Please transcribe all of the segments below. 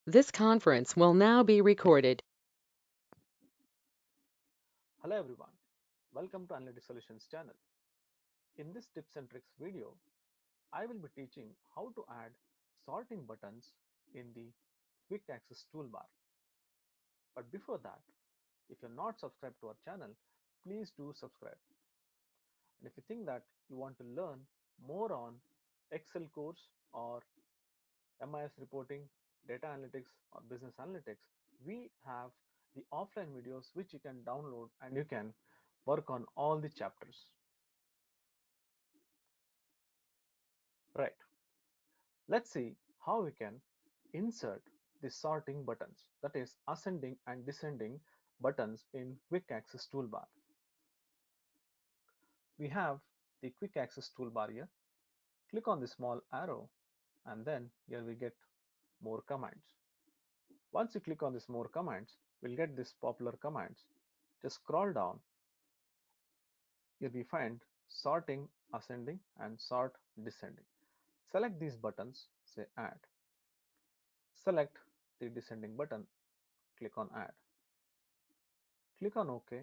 This conference will now be recorded. Hello everyone, welcome to Analytic Solutions channel. In this tips and tricks video, I will be teaching how to add sorting buttons in the quick access toolbar. But before that, if you're not subscribed to our channel, please do subscribe. And if you think that you want to learn more on Excel course or MIS reporting, data analytics or business analytics, we have the offline videos which you can download and you can work on all the chapters. Right. Let's see how we can insert the sorting buttons, that is ascending and descending buttons in quick access toolbar. We have the quick access toolbar here. Click on the small arrow and then here we get more commands. Once you click on this more commands, we'll get this popular commands. Just scroll down. Here we find sorting ascending and sort descending. Select these buttons, say add. Select the descending button, click on add. Click on OK.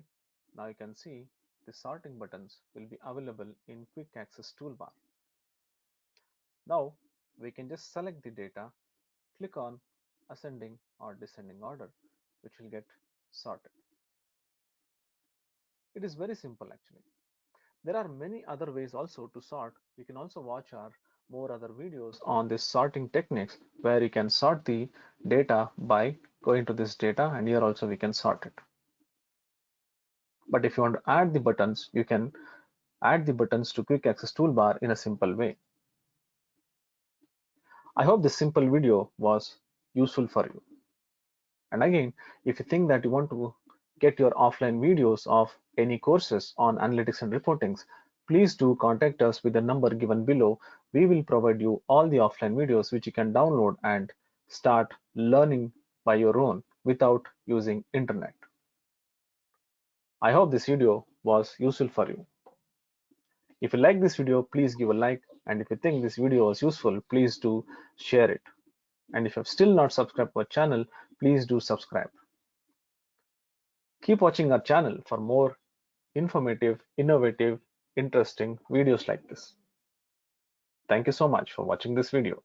Now you can see the sorting buttons will be available in quick access toolbar. Now we can just select the data, click on ascending or descending order, which will get sorted. It is very simple actually. There are many other ways also to sort. You can also watch our more other videos on this sorting techniques where you can sort the data by going to this data, and here also we can sort it. But if you want to add the buttons, you can add the buttons to quick access toolbar in a simple way. I hope this simple video was useful for you. And again, if you think that you want to get your offline videos of any courses on analytics and reportings, please do contact us with the number given below. We will provide you all the offline videos which you can download and start learning by your own without using internet. I hope this video was useful for you. If you like this video, please give a like, and if you think this video was useful, please do share it. And if you have still not subscribed to our channel, please do subscribe. Keep watching our channel for more informative, innovative, interesting videos like this. Thank you so much for watching this video.